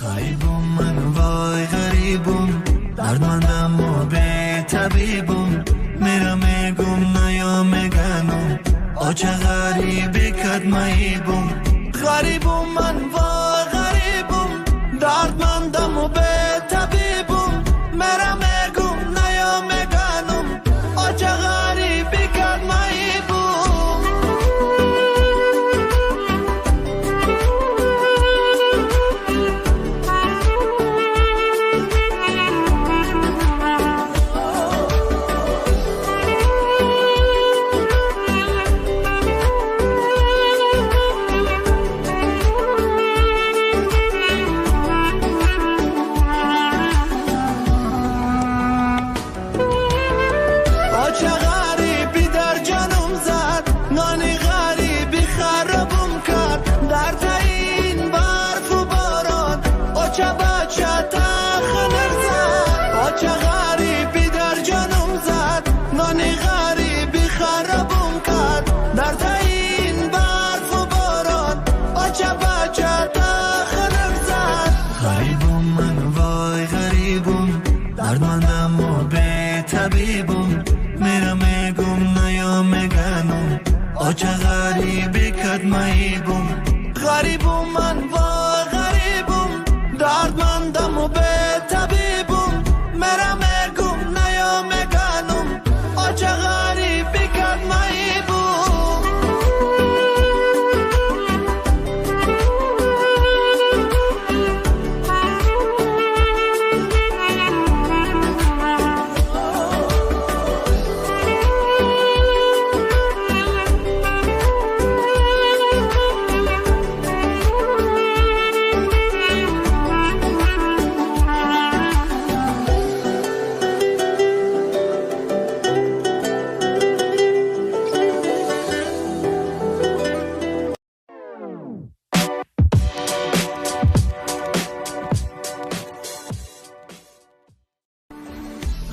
غریبم من وای غریبم، دردمندم و به طبیبم، میرم میگم نیا میگنم آچه غریبی کدماییبم. غریبم من وای غریبم، دردمندم و به طبیبم، میرم میگم نیا میگنم آچه غریبی کدماییبم. دردمندم و به طبیبم، میرم میگم نیا میگنم آچه غریبی کدماییبم. غریبم من وای غریبم، دردمندم و به طبیبم، میرم میگم نیا میگنم آچه غریبی کدماییبم.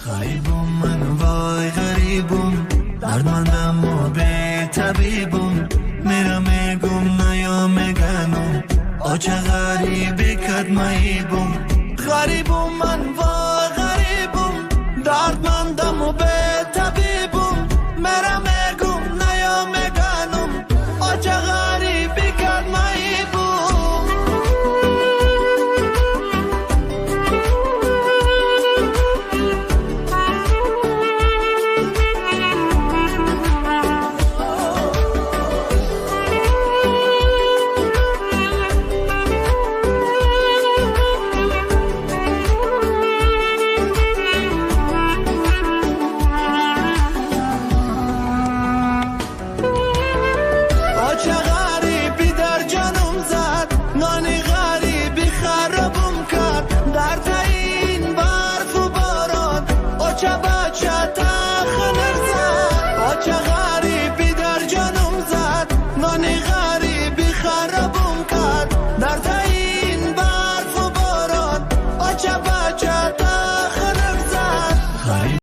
غریبم من وای غریبم، دردمندم و به طبیبم، میرم میگم نیا میگنم آچه غریبی کدماییبم. غریبم من وای